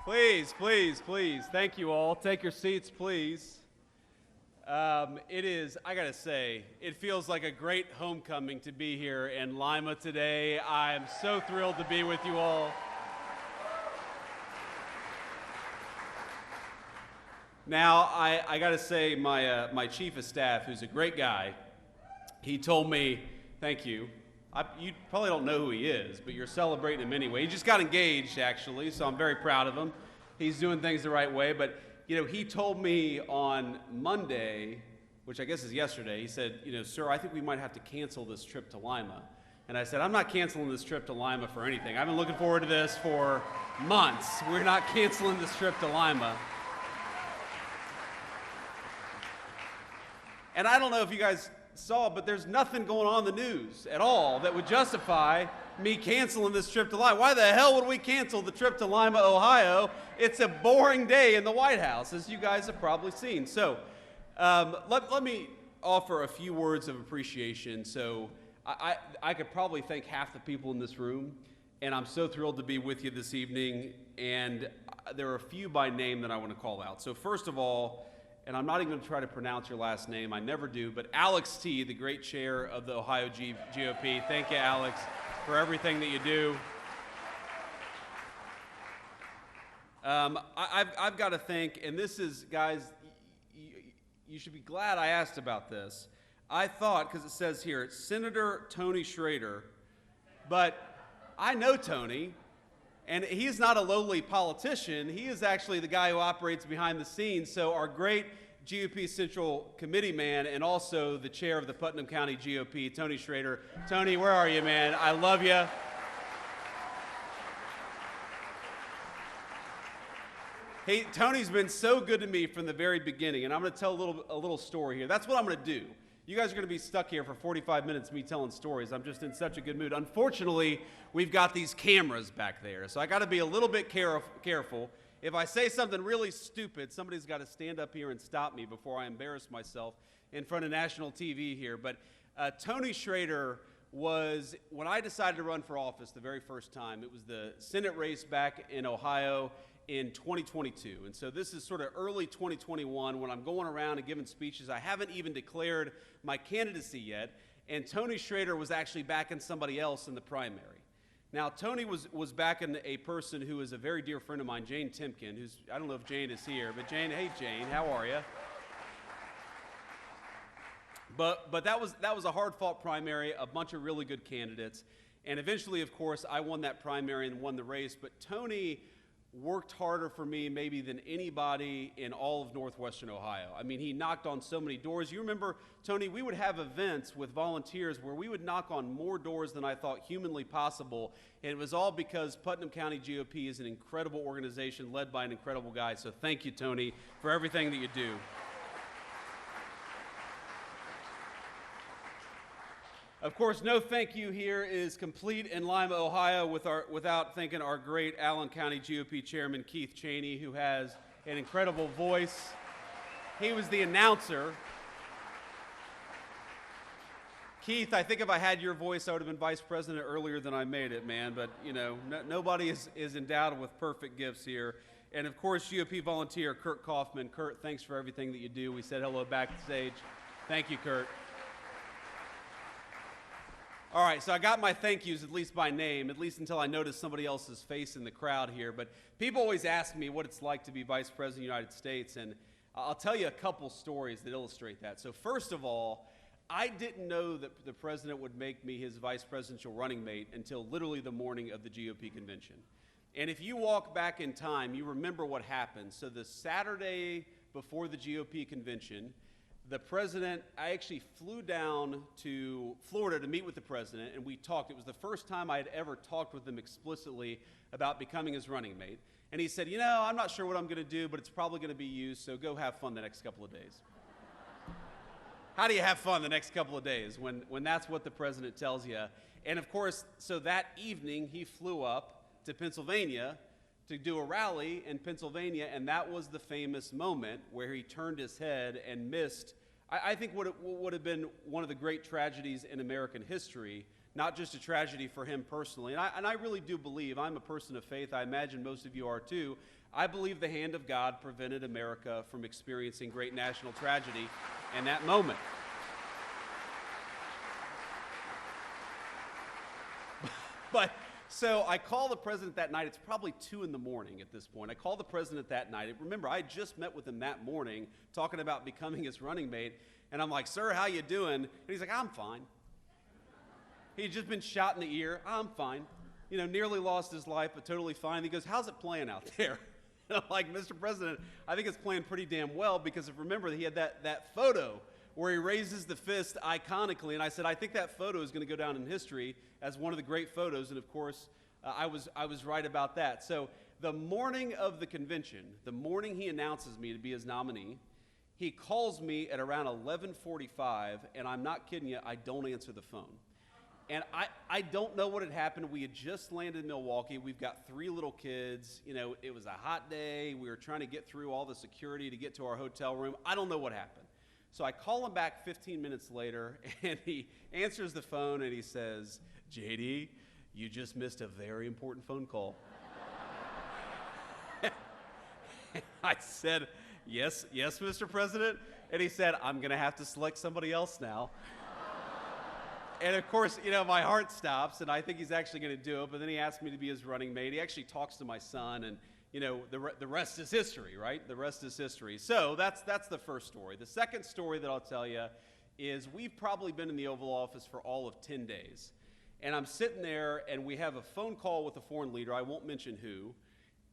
Please, please, please. Thank you all. Take your seats, please. I gotta say, it feels like a great homecoming to be here in Lima today. I am so thrilled to be with you all. Now, I gotta say, my chief of staff, who's a great guy, he told me, thank you. You probably don't know who he is, but you're celebrating him anyway. He just got engaged, actually, so I'm very proud of him. He's doing things the right way, but he told me on Monday, which I guess is yesterday, he said, sir, I think we might have to cancel this trip to Lima. And I said, I'm not canceling this trip to Lima for anything. I've been looking forward to this for months. We're not canceling this trip to Lima. And I don't know if you guys saw, but there's nothing going on in the news at all that would justify me canceling this trip to Lima. Why the hell would we cancel the trip to Lima, Ohio? It's a boring day in the White House, as you guys have probably seen. So let me offer a few words of appreciation. So I could probably thank half the people in this room, and I'm so thrilled to be with you this evening. And there are a few by name that I want to call out. So first of all, and I'm not even going to try to pronounce your last name, I never do, but Alex T., the great chair of the Ohio GOP. Thank you, Alex, for everything that you do. I've got to thank, and this is, guys, you should be glad I asked about this. I thought, because it says here, Senator Tony Schrader, but I know Tony, and he's not a lowly politician. He is actually the guy who operates behind the scenes. So our great GOP Central Committee man and also the chair of the Putnam County GOP, Tony Schrader. Tony, where are you, man? I love you. Hey, Tony's been so good to me from the very beginning, and I'm going to tell a little story here. That's what I'm going to do. You guys are going to be stuck here for 45 minutes me telling stories. I'm just in such a good mood. Unfortunately, we've got these cameras back there, so I got to be a little bit careful. If I say something really stupid, somebody's got to stand up here and stop me before I embarrass myself in front of national TV here. But Tony Schrader was, when I decided to run for office the very first time, it was the Senate race back in Ohio in 2022. And so this is sort of early 2021 when I'm going around and giving speeches. I haven't even declared my candidacy yet, and Tony Schrader was actually backing somebody else in the primary. Now, Tony was backing a person who is a very dear friend of mine, Jane Timken, who's, I don't know if Jane is here, but Jane, hey Jane, how are you? But that was a hard-fought primary, a bunch of really good candidates, and eventually, of course, I won that primary and won the race, but Tony worked harder for me maybe than anybody in all of Northwestern Ohio. I mean, he knocked on so many doors. You remember, Tony, we would have events with volunteers where we would knock on more doors than I thought humanly possible, and it was all because Putnam County GOP is an incredible organization led by an incredible guy. So thank you, Tony, for everything that you do. Of course, no thank you here is complete in Lima, Ohio without thanking our great Allen County GOP Chairman Keith Cheney, who has an incredible voice. He was the announcer. Keith, I think if I had your voice, I would have been vice president earlier than I made it, man. But, nobody is endowed with perfect gifts here. And, of course, GOP volunteer Kurt Kaufman. Kurt, thanks for everything that you do. We said hello backstage. Thank you, Kurt. All right, so I got my thank yous, at least by name, at least until I noticed somebody else's face in the crowd here. But people always ask me what it's like to be Vice President of the United States, and I'll tell you a couple stories that illustrate that. So first of all, I didn't know that the president would make me his vice presidential running mate until literally the morning of the GOP convention. And if you walk back in time, you remember what happened. So the Saturday before the GOP convention, the president, I actually flew down to Florida to meet with the president, and we talked. It was the first time I had ever talked with him explicitly about becoming his running mate. And he said, I'm not sure what I'm going to do, but it's probably going to be you, so go have fun the next couple of days. How do you have fun the next couple of days when that's what the president tells you? And of course, so that evening, he flew up to Pennsylvania to do a rally in Pennsylvania, and that was the famous moment where he turned his head and missed, I think, what would have been one of the great tragedies in American history, not just a tragedy for him personally. And I really do believe, I'm a person of faith, I imagine most of you are too, I believe the hand of God prevented America from experiencing great national tragedy in that moment. But so I call the president that night. It's probably 2 in the morning at this point. I call the president that night. Remember, I just met with him that morning talking about becoming his running mate. And I'm like, sir, how you doing? And he's like, I'm fine. He'd just been shot in the ear. I'm fine. You know, nearly lost his life, but totally fine. He goes, how's it playing out there? And I'm like, Mr. President, I think it's playing pretty damn well, because if remember, he had that photo where he raises the fist iconically. And I said, I think that photo is going to go down in history as one of the great photos. And of course, I was right about that. So the morning of the convention, the morning he announces me to be his nominee, he calls me at around 11:45, and I'm not kidding you, I don't answer the phone. And I don't know what had happened. We had just landed in Milwaukee. We've got 3 little kids. You know, it was a hot day. We were trying to get through all the security to get to our hotel room. I don't know what happened. So I call him back 15 minutes later, and he answers the phone, and he says, JD, you just missed a very important phone call. I said, yes, Mr. President. And he said, I'm going to have to select somebody else now. And of course, you know, my heart stops, and I think he's actually going to do it. But then he asked me to be his running mate. He actually talks to my son, and you know, the rest is history, right? The rest is history. So that's the first story. The second story that I'll tell you is we've probably been in the Oval Office for all of 10 days. And I'm sitting there, and we have a phone call with a foreign leader. I won't mention who.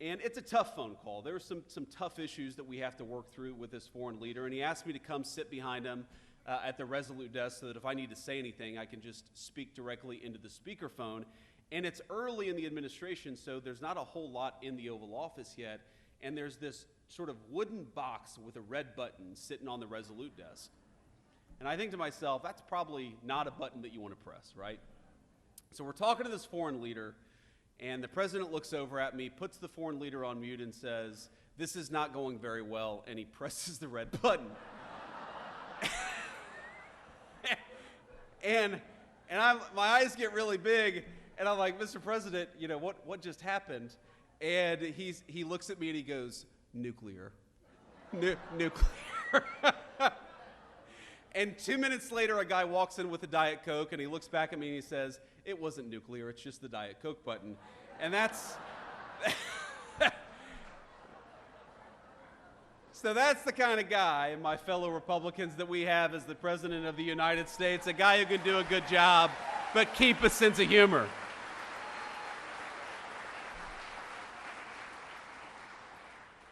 And it's a tough phone call. There are some tough issues that we have to work through with this foreign leader. And he asked me to come sit behind him at the Resolute desk so that if I need to say anything, I can just speak directly into the speakerphone. And it's early in the administration, so there's not a whole lot in the Oval Office yet. And there's this sort of wooden box with a red button sitting on the Resolute desk. And I think to myself, that's probably not a button that you want to press, right? So we're talking to this foreign leader, and the president looks over at me, puts the foreign leader on mute, and says, this is not going very well, and he presses the red button. and my eyes get really big, and I'm like, Mr. President, you know, what just happened? And he looks at me and he goes, nuclear. Nuclear. And 2 minutes later, a guy walks in with a Diet Coke, and he looks back at me and he says, it wasn't nuclear, it's just the Diet Coke button. And that's... So that's the kind of guy, my fellow Republicans, that we have as the President of the United States, a guy who can do a good job, but keep a sense of humor.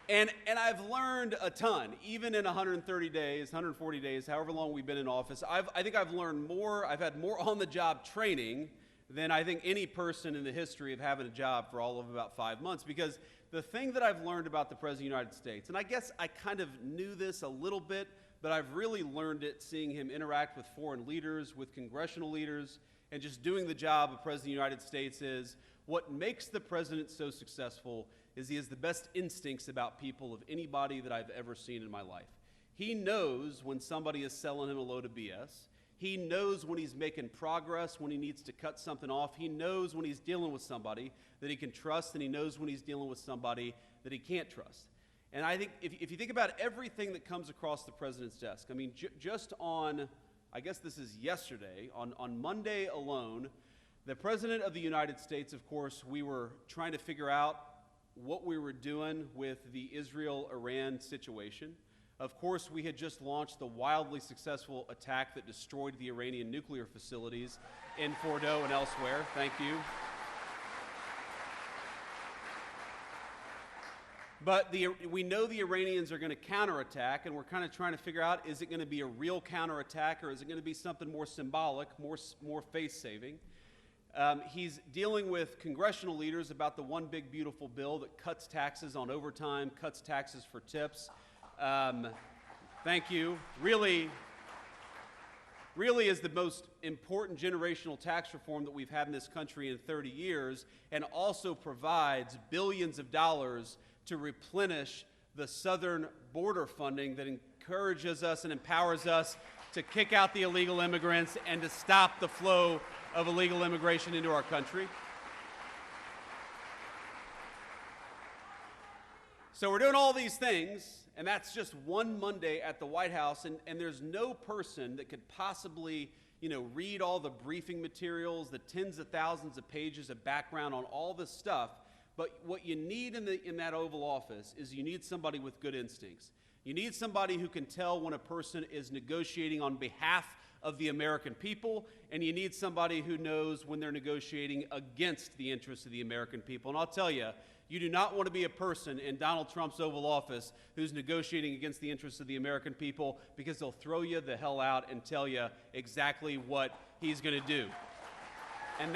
And I've learned a ton, even in 130 days, 140 days, however long we've been in office. I think I've learned more, I've had more on-the-job training than I think any person in the history of having a job for all of about 5 months. Because the thing that I've learned about the President of the United States, and I guess I kind of knew this a little bit, but I've really learned it seeing him interact with foreign leaders, with congressional leaders, and just doing the job of President of the United States is what makes the president so successful is he has the best instincts about people of anybody that I've ever seen in my life. He knows when somebody is selling him a load of BS. He knows when he's making progress, when he needs to cut something off. He knows when he's dealing with somebody that he can trust, and he knows when he's dealing with somebody that he can't trust. And I think if you think about everything that comes across the president's desk, I mean, just on, I guess this is yesterday, on Monday alone, the President of the United States, of course, we were trying to figure out what we were doing with the Israel-Iran situation. Of course, we had just launched the wildly successful attack that destroyed the Iranian nuclear facilities in Fordo and elsewhere. Thank you. But we know the Iranians are going to counterattack, and we're kind of trying to figure out, is it going to be a real counterattack, or is it going to be something more symbolic, more face-saving? He's dealing with congressional leaders about the one big beautiful bill that cuts taxes on overtime, cuts taxes for tips. Thank you. Really is the most important generational tax reform that we've had in this country in 30 years, and also provides billions of dollars to replenish the southern border funding that encourages us and empowers us to kick out the illegal immigrants and to stop the flow of illegal immigration into our country. So we're doing all these things, and that's just one Monday at the White House, and there's no person that could possibly, read all the briefing materials, the tens of thousands of pages of background on all this stuff. But what you need in that Oval Office is you need somebody with good instincts. You need somebody who can tell when a person is negotiating on behalf of the American people, and you need somebody who knows when they're negotiating against the interests of the American people. And I'll tell you, you do not want to be a person in Donald Trump's Oval Office who's negotiating against the interests of the American people, because they'll throw you the hell out and tell you exactly what he's going to do. And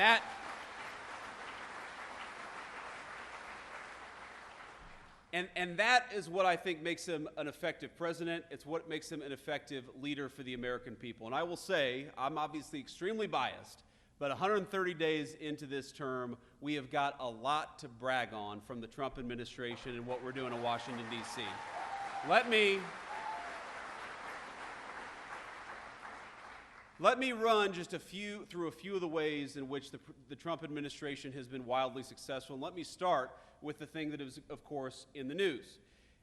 that is what I think makes him an effective president. It's what makes him an effective leader for the American people. And I will say, I'm obviously extremely biased, but 130 days into this term, we have got a lot to brag on from the Trump administration and what we're doing in Washington, D.C. Let me run just through a few of the ways in which the Trump administration has been wildly successful. And let me start with the thing that is, of course, in the news.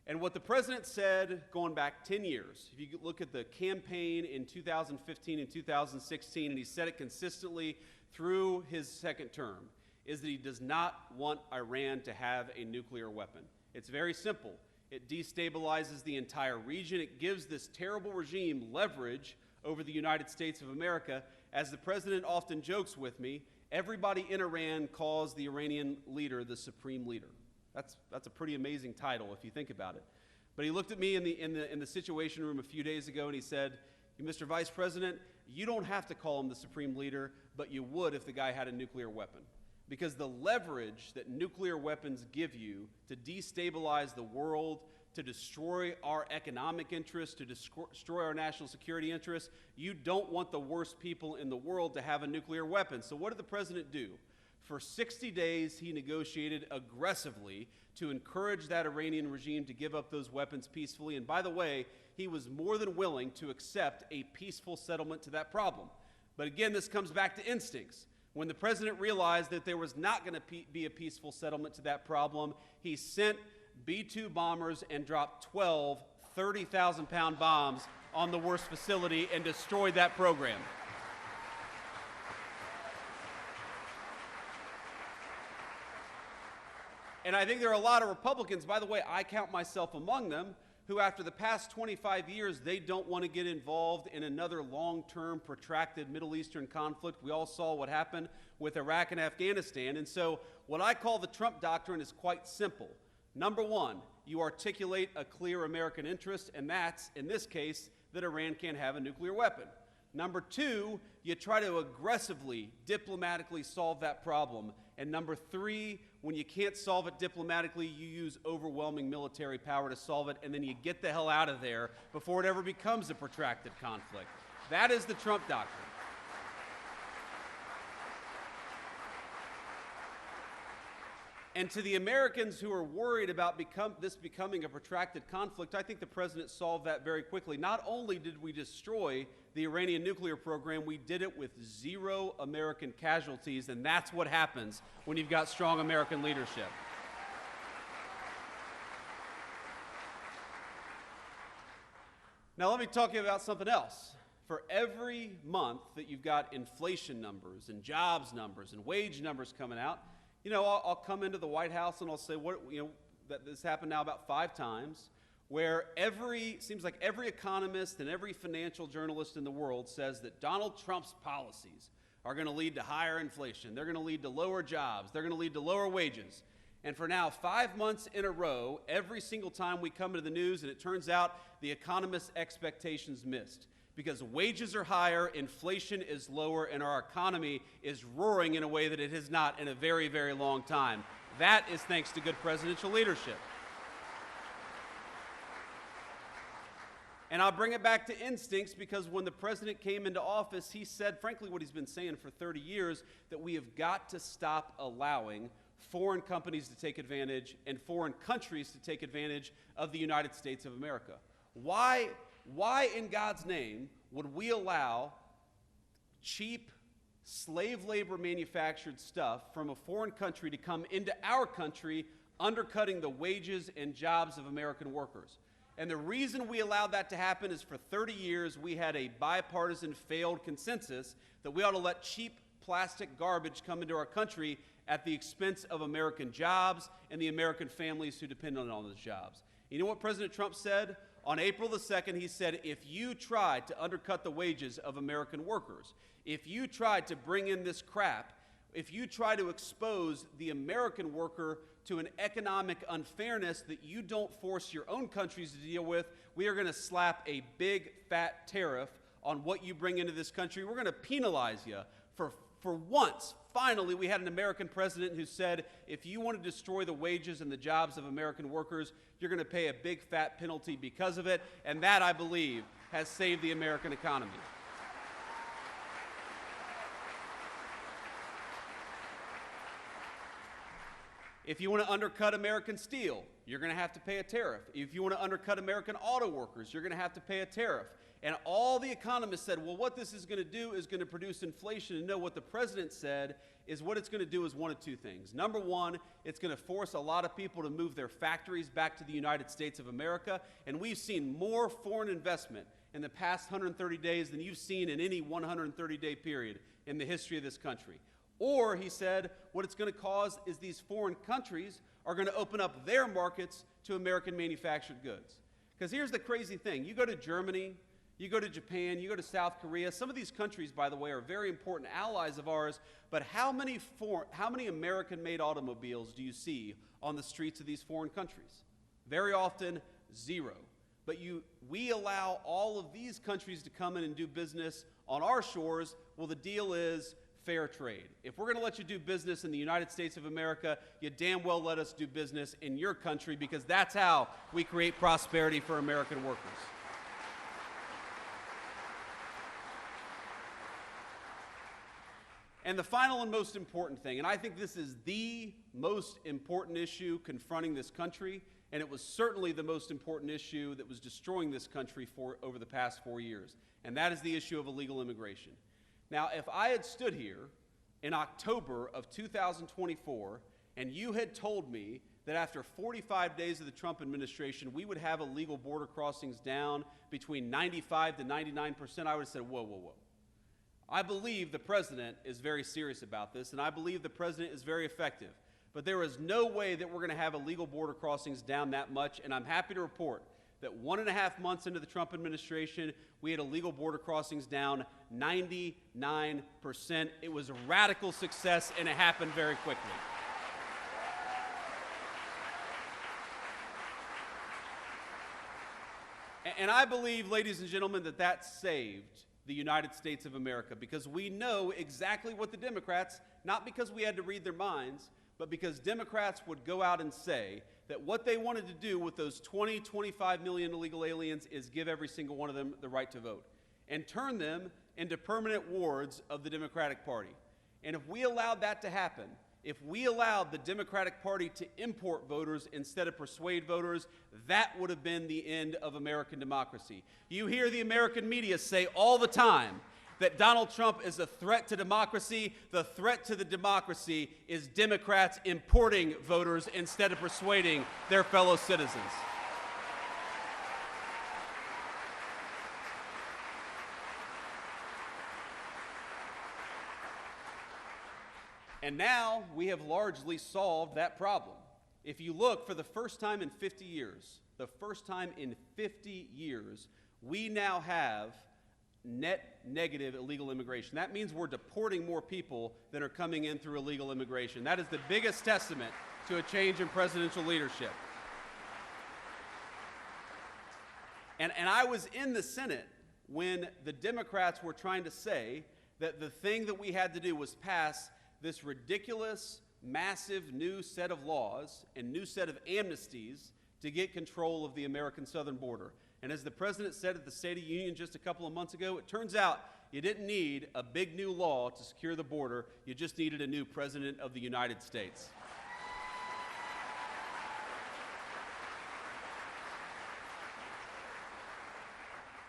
And what the president said going back 10 years, if you look at the campaign in 2015 and 2016, and he said it consistently through his second term, is that he does not want Iran to have a nuclear weapon. It's very simple. It destabilizes the entire region. It gives this terrible regime leverage over the United States of America. As the president often jokes with me, everybody in Iran calls the Iranian leader the supreme leader. That's a pretty amazing title if you think about it. But he looked at me in the Situation Room a few days ago and he said, Mr. Vice President, you don't have to call him the supreme leader, but you would if the guy had a nuclear weapon. Because the leverage that nuclear weapons give you to destabilize the world, to destroy our economic interests, to destroy our national security interests, you don't want the worst people in the world to have a nuclear weapon. So what did the president do? For 60 days, he negotiated aggressively to encourage that Iranian regime to give up those weapons peacefully. And by the way, he was more than willing to accept a peaceful settlement to that problem. But again, this comes back to instincts. When the president realized that there was not going to be a peaceful settlement to that problem, he sent B-2 bombers and dropped 12 30,000-pound bombs on the worst facility and destroyed that program. And I think there are a lot of Republicans, by the way, I count myself among them, who after the past 25 years, they don't want to get involved in another long-term, protracted Middle Eastern conflict. We all saw what happened with Iraq and Afghanistan. And so what I call the Trump doctrine is quite simple. Number one, you articulate a clear American interest, and that's, in this case, that Iran can't have a nuclear weapon. Number two, you try to aggressively, diplomatically solve that problem. And number three, when you can't solve it diplomatically, you use overwhelming military power to solve it, and then you get the hell out of there before it ever becomes a protracted conflict. That is the Trump doctrine. And to the Americans who are worried about this becoming a protracted conflict, I think the president solved that very quickly. Not only did we destroy the Iranian nuclear program, we did it with 0 American casualties, and that's what happens when you've got strong American leadership. Now let me talk to you about something else. For every month that you've got inflation numbers and jobs numbers and wage numbers coming out, I'll come into the White House and I'll say, that this happened now about 5 times, where seems like every economist and every financial journalist in the world says that Donald Trump's policies are going to lead to higher inflation. They're going to lead to lower jobs. They're going to lead to lower wages. And for now 5 months in a row, every single time we come into the news, and it turns out the economists' expectations missed. Because wages are higher, inflation is lower, and our economy is roaring in a way that it has not in a very, very long time. That is thanks to good presidential leadership. And I'll bring it back to instincts, because when the president came into office, he said, frankly, what he's been saying for 30 years, that we have got to stop allowing foreign companies to take advantage and foreign countries to take advantage of the United States of America. Why in God's name would we allow cheap, slave labor manufactured stuff from a foreign country to come into our country, undercutting the wages and jobs of American workers. And the reason we allowed that to happen is for 30 years we had a bipartisan failed consensus that we ought to let cheap plastic garbage come into our country at the expense of American jobs and the American families who depend on those jobs. You know what President Trump said? On April the 2nd, he said, if you tried to undercut the wages of American workers, if you tried to bring in this crap, if you try to expose the American worker to an economic unfairness that you don't force your own countries to deal with, we are going to slap a big fat tariff on what you bring into this country. We're going to penalize you. For once, finally, we had an American president who said, if you want to destroy the wages and the jobs of American workers, you're going to pay a big fat penalty because of it. And that, I believe, has saved the American economy. If you want to undercut American steel, you're going to have to pay a tariff. If you want to undercut American auto workers, you're going to have to pay a tariff. And all the economists said, well, what this is going to do is going to produce inflation. And no, what the president said is what it's going to do is one of two things. Number one, it's going to force a lot of people to move their factories back to the United States of America. And we've seen more foreign investment in the past 130 days than you've seen in any 130-day period in the history of this country. Or, he said, what it's going to cause is these foreign countries are going to open up their markets to American manufactured goods. Because here's the crazy thing. You go to Germany, you go to Japan, you go to South Korea. Some of these countries, by the way, are very important allies of ours. But how many American-made automobiles do you see on the streets of these foreign countries? Very often, zero. But we allow all of these countries to come in and do business on our shores. Well, the deal is fair trade. If we're going to let you do business in the United States of America, you damn well let us do business in your country, because that's how we create prosperity for American workers. And the final and most important thing, and I think this is the most important issue confronting this country, and it was certainly the most important issue that was destroying this country over the past 4 years, and that is the issue of illegal immigration. Now, if I had stood here in October of 2024 and you had told me that after 45 days of the Trump administration, we would have illegal border crossings down between 95 to 99%, I would have said, whoa, whoa, whoa. I believe the president is very serious about this, and I believe the president is very effective. But there is no way that we're going to have illegal border crossings down that much, and I'm happy to report that 1.5 months into the Trump administration, we had illegal border crossings down 99%. It was a radical success, and it happened very quickly. And I believe, ladies and gentlemen, that saved the United States of America, because we know exactly what the Democrats, not because we had to read their minds, but because Democrats would go out and say that what they wanted to do with those 25 million illegal aliens is give every single one of them the right to vote and turn them into permanent wards of the Democratic Party. And if we allowed that to happen, if we allowed the Democratic Party to import voters instead of persuade voters, that would have been the end of American democracy. You hear the American media say all the time that Donald Trump is a threat to democracy. The threat to the democracy is Democrats importing voters instead of persuading their fellow citizens. And now we have largely solved that problem. If you look, for the first time in 50 years, we now have net negative illegal immigration. That means we're deporting more people than are coming in through illegal immigration. That is the biggest testament to a change in presidential leadership. And I was in the Senate when the Democrats were trying to say that the thing that we had to do was pass this ridiculous, massive new set of laws and new set of amnesties to get control of the American southern border. And as the president said at the State of the Union just a couple of months ago, it turns out you didn't need a big new law to secure the border. You just needed a new president of the United States.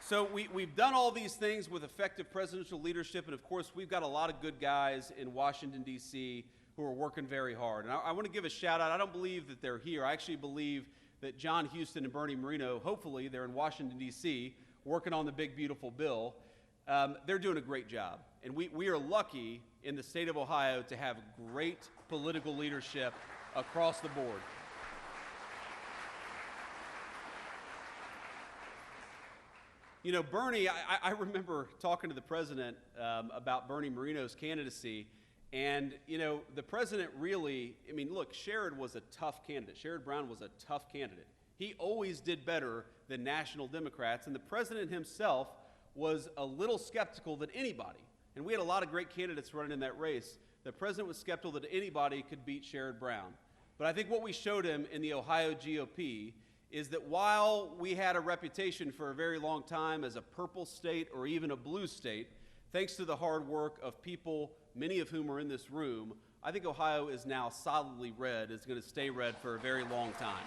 So we've done all these things with effective presidential leadership, and of course, we've got a lot of good guys in Washington, D.C. who are working very hard. And I want to give a shout out. I don't believe that they're here. I actually believe that John Houston and Bernie Moreno, hopefully they're in Washington, D.C., working on the big, beautiful bill. They're doing a great job. And we are lucky in the state of Ohio to have great political leadership across the board. You know, Bernie, I remember talking to the president about Bernie Moreno's candidacy, and, you know, the president really, I mean, look, Sherrod was a tough candidate. Sherrod Brown was a tough candidate. He always did better than national Democrats, and the president himself was a little skeptical that anybody, and we had a lot of great candidates running in that race, the president was skeptical that anybody could beat Sherrod Brown. But I think what we showed him in the Ohio GOP is that while we had a reputation for a very long time as a purple state or even a blue state, thanks to the hard work of people, many of whom are in this room, I think Ohio is now solidly red. It's going to stay red for a very long time.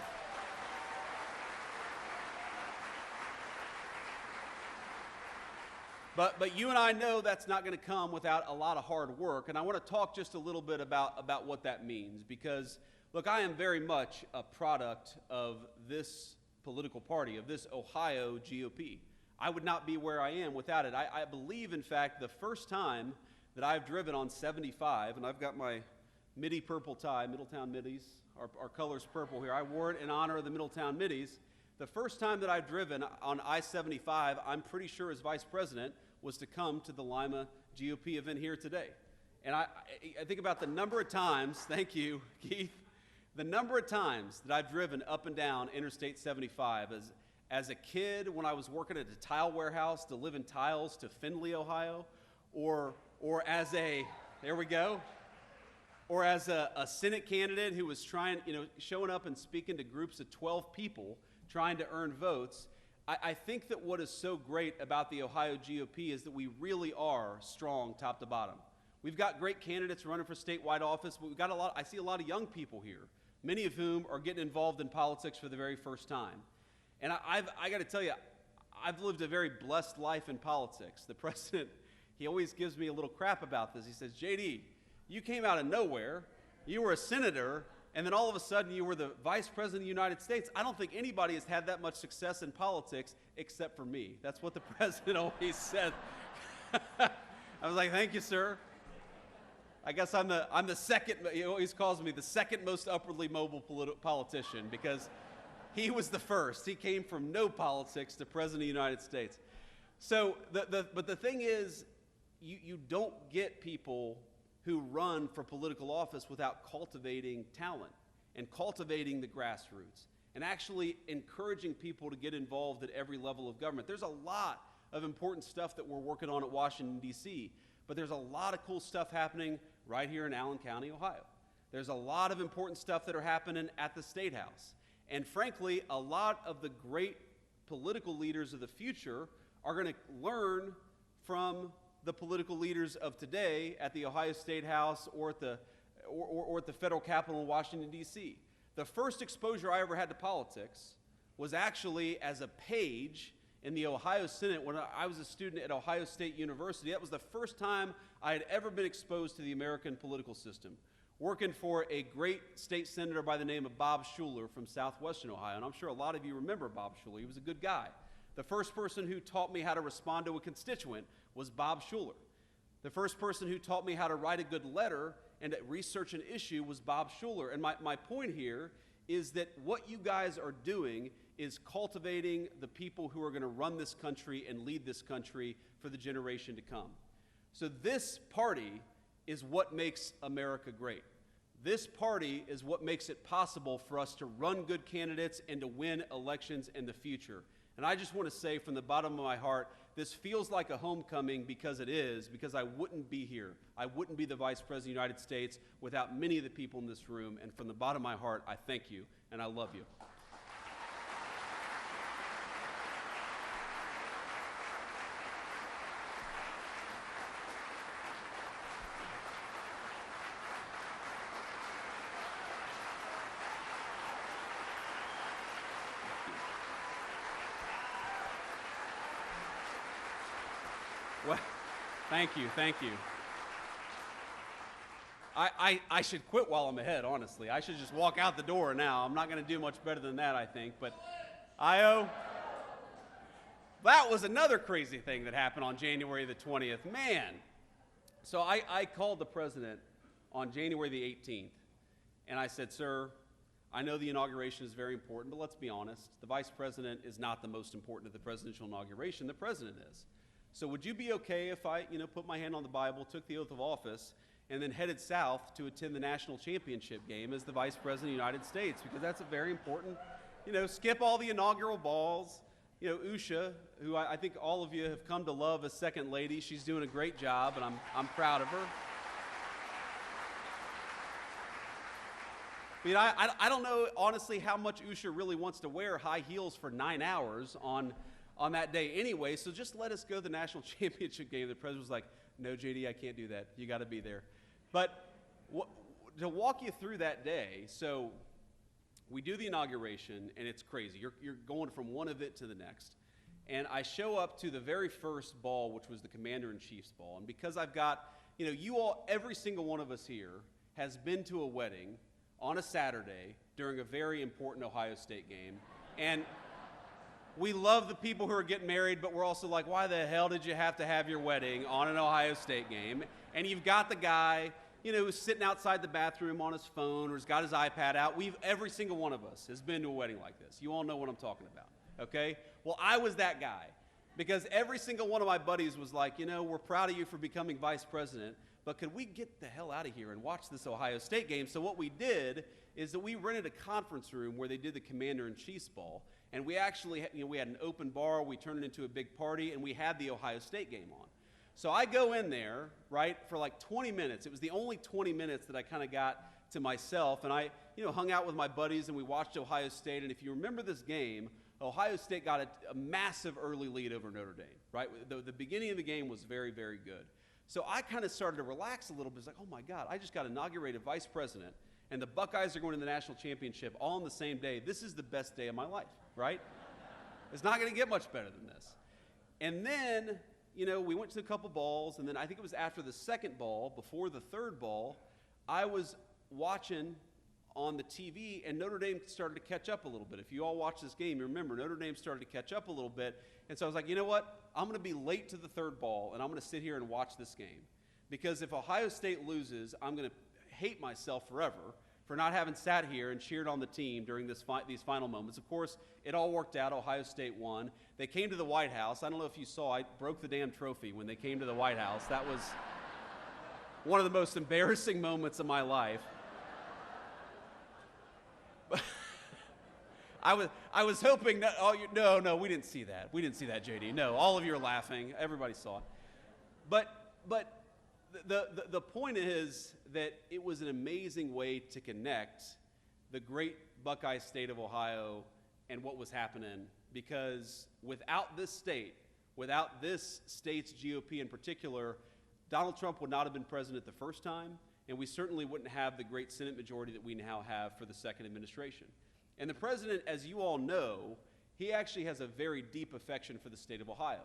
But you and I know that's not going to come without a lot of hard work, and I want to talk just a little bit about what that means, because look, I am very much a product of this political party, of this Ohio GOP. I would not be where I am without it. I believe, in fact, the first time that I've driven on 75, and I've got my Midi purple tie, Middletown Middies, our color's purple here. I wore it in honor of the Middletown Middies. The first time that I've driven on I-75, I'm pretty sure as vice president, was to come to the Lima GOP event here today. And I think about the number of times, thank you, Keith, the number of times that I've driven up and down Interstate 75 as a kid when I was working at a tile warehouse delivering tiles to Findlay, Ohio, or as a, there we go, or as a Senate candidate who was trying, showing up and speaking to groups of 12 people trying to earn votes. I think that what is so great about the Ohio GOP is that we really are strong top to bottom. We've got great candidates running for statewide office, but we've got I see a lot of young people here, many of whom are getting involved in politics for the very first time. And I got to tell you, I've lived a very blessed life in politics. The president, he always gives me a little crap about this. He says, JD, you came out of nowhere, you were a senator, and then all of a sudden you were the vice president of the United States. I don't think anybody has had that much success in politics except for me. That's what the president always said. I was like, thank you, sir. I guess I'm the second, he always calls me the second most upwardly mobile politician because he was the first. He came from no politics to president of the United States. So, but the thing is, you don't get people who run for political office without cultivating talent and cultivating the grassroots and actually encouraging people to get involved at every level of government. There's a lot of important stuff that we're working on at Washington, D.C., but there's a lot of cool stuff happening right here in Allen County, Ohio. There's a lot of important stuff that are happening at the State House. And frankly, a lot of the great political leaders of the future are going to learn from the political leaders of today at the Ohio State House or at the federal Capitol in Washington, D.C. The first exposure I ever had to politics was actually as a page in the Ohio Senate when I was a student at Ohio State University. That was the first time I had ever been exposed to the American political system, working for a great state senator by the name of Bob Schuller from southwestern Ohio. And I'm sure a lot of you remember Bob Schuller. He was a good guy. The first person who taught me how to respond to a constituent was Bob Schuller. The first person who taught me how to write a good letter and to research an issue was Bob Schuller. And my point here is that what you guys are doing is cultivating the people who are going to run this country and lead this country for the generation to come. So this party is what makes America great. This party is what makes it possible for us to run good candidates and to win elections in the future. And I just want to say from the bottom of my heart, this feels like a homecoming because it is, because I wouldn't be here. I wouldn't be the Vice President of the United States without many of the people in this room. And from the bottom of my heart, I thank you and I love you. Well, thank you, thank you. I should quit while I'm ahead, honestly. I should just walk out the door now. I'm not going to do much better than that, I think. But that was another crazy thing that happened on January the 20th. Man. So I called the president on January the 18th, and I said, sir, I know the inauguration is very important, but let's be honest. The vice president is not the most important at the presidential inauguration. The president is. So would you be okay if I, put my hand on the Bible, took the oath of office, and then headed south to attend the national championship game as the Vice President of the United States, because that's a very important, skip all the inaugural balls. Usha, who I think all of you have come to love as second lady, she's doing a great job, and I'm proud of her. I don't know, honestly, how much Usha really wants to wear high heels for 9 hours on that day anyway, so just let us go to the national championship game. The president was like, no, JD, I can't do that. You got to be there. But to walk you through that day, so we do the inauguration, and it's crazy. You're going from one event to the next. And I show up to the very first ball, which was the Commander-in-Chief's ball. And because I've got, you all, every single one of us here has been to a wedding on a Saturday during a very important Ohio State game. And we love the people who are getting married, but we're also like, why the hell did you have to have your wedding on an Ohio State game? And you've got the guy, who's sitting outside the bathroom on his phone or has got his iPad out. Every single one of us has been to a wedding like this. You all know what I'm talking about, okay? Well, I was that guy because every single one of my buddies was like, we're proud of you for becoming vice president, but could we get the hell out of here and watch this Ohio State game? So what we did is that we rented a conference room where they did the Commander-in-Chief's ball. And we actually, we had an open bar, we turned it into a big party, and we had the Ohio State game on. So I go in there, right, for like 20 minutes. It was the only 20 minutes that I kind of got to myself, and I, hung out with my buddies, and we watched Ohio State. And if you remember this game, Ohio State got a massive early lead over Notre Dame, right? The beginning of the game was very, very good. So I kind of started to relax a little bit. It's like, oh my God, I just got inaugurated vice president, and the Buckeyes are going to the national championship all on the same day. This is the best day of my life. Right? It's not going to get much better than this. And then, we went to a couple balls, and then I think it was after the second ball, before the third ball, I was watching on the TV, and Notre Dame started to catch up a little bit. If you all watch this game, you remember Notre Dame started to catch up a little bit, and so I was like, you know what? I'm going to be late to the third ball, and I'm going to sit here and watch this game. Because if Ohio State loses, I'm going to hate myself forever for not having sat here and cheered on the team during these final moments. Of course, it all worked out. Ohio State won. They came to the White House. I don't know if you saw, I broke the damn trophy when they came to the White House. That was one of the most embarrassing moments of my life. I was hoping that, no, we didn't see that. We didn't see that, JD. No, all of you are laughing. Everybody saw it. But the point is that it was an amazing way to connect the great Buckeye state of Ohio and what was happening, because without this state's GOP in particular, Donald Trump would not have been president the first time, and we certainly wouldn't have the great Senate majority that we now have for the second administration. And the president, as you all know, he actually has a very deep affection for the state of Ohio,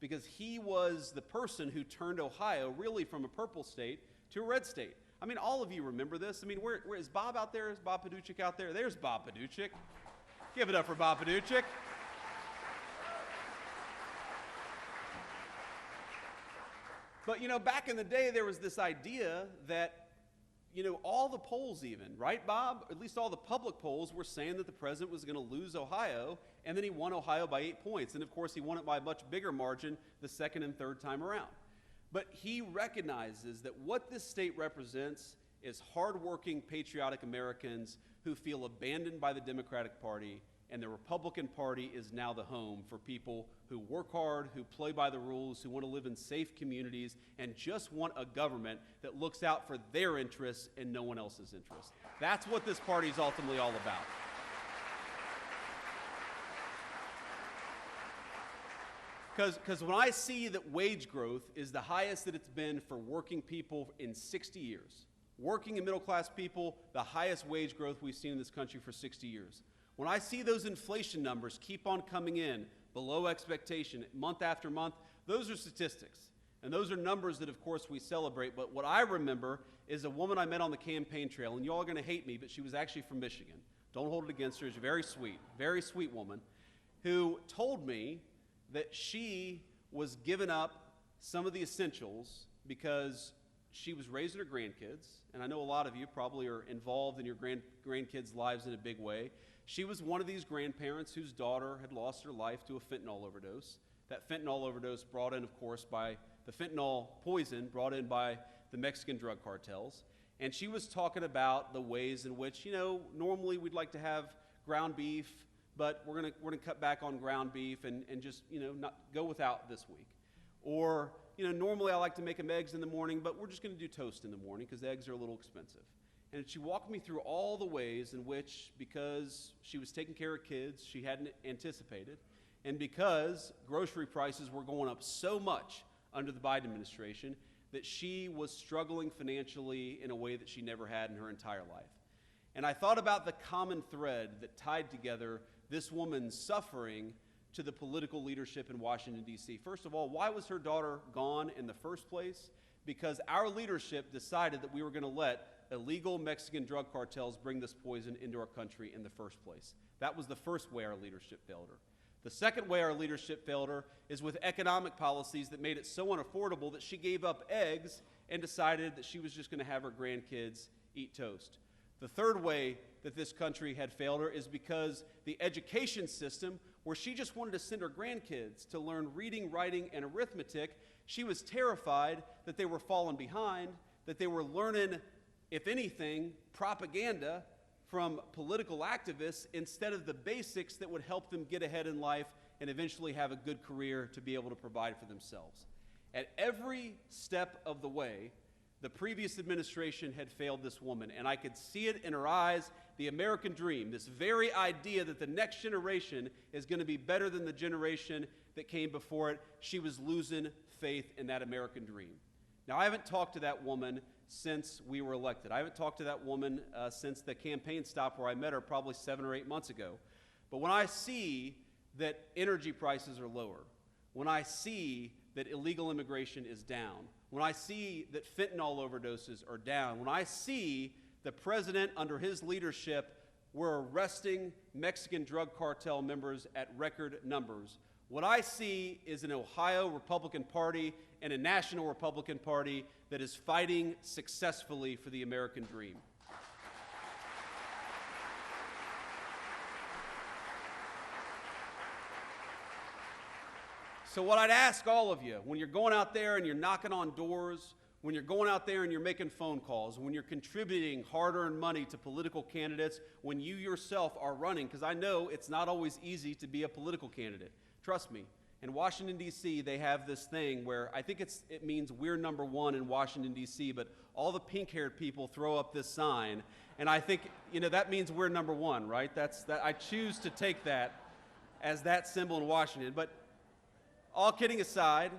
because he was the person who turned Ohio really from a purple state to a red state. I mean, all of you remember this. I mean, where is Bob out there? Is Bob Paduchik out there? There's Bob Paduchik. Give it up for Bob Paduchik. But, back in the day, there was this idea that, all the polls even, right, Bob? At least all the public polls were saying that the president was going to lose Ohio, and then he won Ohio by 8 points. And, of course, he won it by a much bigger margin the second and third time around. But he recognizes that what this state represents is hardworking, patriotic Americans who feel abandoned by the Democratic Party, and the Republican Party is now the home for people who work hard, who play by the rules, who want to live in safe communities, and just want a government that looks out for their interests and no one else's interests. That's what this party is ultimately all about. Because when I see that wage growth is the highest that it's been for working people in 60 years, working and middle-class people, the highest wage growth we've seen in this country for 60 years. When I see those inflation numbers keep on coming in below expectation month after month, those are statistics. And those are numbers that, of course, we celebrate. But what I remember is a woman I met on the campaign trail, and you all are going to hate me, but she was actually from Michigan. Don't hold it against her. She's very sweet woman, who told me that she was giving up some of the essentials because she was raising her grandkids, and I know a lot of you probably are involved in your grandkids' lives in a big way. She was one of these grandparents whose daughter had lost her life to a fentanyl overdose. That fentanyl overdose brought in, of course, by the fentanyl poison brought in by the Mexican drug cartels. And she was talking about the ways in which, normally we'd like to have ground beef, but we're gonna cut back on ground beef and just, not go without this week. Or, normally I like to make them eggs in the morning, but we're just going to do toast in the morning because eggs are a little expensive. And she walked me through all the ways in which, because she was taking care of kids she hadn't anticipated, and because grocery prices were going up so much under the Biden administration, that she was struggling financially in a way that she never had in her entire life. And I thought about the common thread that tied together this woman's suffering to the political leadership in Washington, D.C. First of all, why was her daughter gone in the first place? Because our leadership decided that we were going to let illegal Mexican drug cartels bring this poison into our country in the first place. That was the first way our leadership failed her. The second way our leadership failed her is with economic policies that made it so unaffordable that she gave up eggs and decided that she was just going to have her grandkids eat toast. The third way that this country had failed her is because the education system, where she just wanted to send her grandkids to learn reading, writing, and arithmetic, she was terrified that they were falling behind, that they were learning, if anything, propaganda from political activists instead of the basics that would help them get ahead in life and eventually have a good career to be able to provide for themselves. At every step of the way, the previous administration had failed this woman, and I could see it in her eyes, the American dream, this very idea that the next generation is going to be better than the generation that came before it. She was losing faith in that American dream. Now, I haven't talked to that woman since we were elected. I haven't talked to that woman since the campaign stop where I met her probably 7 or 8 months ago. But when I see that energy prices are lower, when I see that illegal immigration is down, when I see that fentanyl overdoses are down, when I see the president under his leadership, we're arresting Mexican drug cartel members at record numbers, what I see is an Ohio Republican Party and a national Republican Party that is fighting successfully for the American dream. So what I'd ask all of you, when you're going out there and you're knocking on doors, when you're going out there and you're making phone calls, when you're contributing hard-earned money to political candidates, when you yourself are running, because I know it's not always easy to be a political candidate. Trust me, in Washington, D.C., they have this thing where I think it means we're number one in Washington, D.C., but all the pink-haired people throw up this sign, and I think, that means we're number one, right? I choose to take that as that symbol in Washington. But all kidding aside,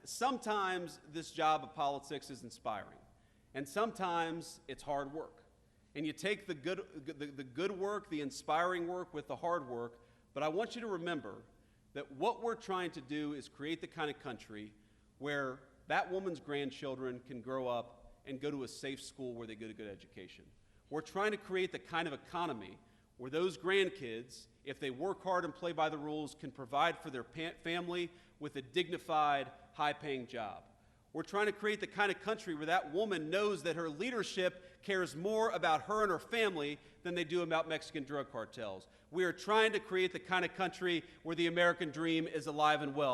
sometimes this job of politics is inspiring, and sometimes it's hard work. And you take the good work, the inspiring work with the hard work, but I want you to remember that what we're trying to do is create the kind of country where that woman's grandchildren can grow up and go to a safe school where they get a good education. We're trying to create the kind of economy where those grandkids, if they work hard and play by the rules, can provide for their family with a dignified, high-paying job. We're trying to create the kind of country where that woman knows that her leadership cares more about her and her family than they do about Mexican drug cartels. We are trying to create the kind of country where the American dream is alive and well.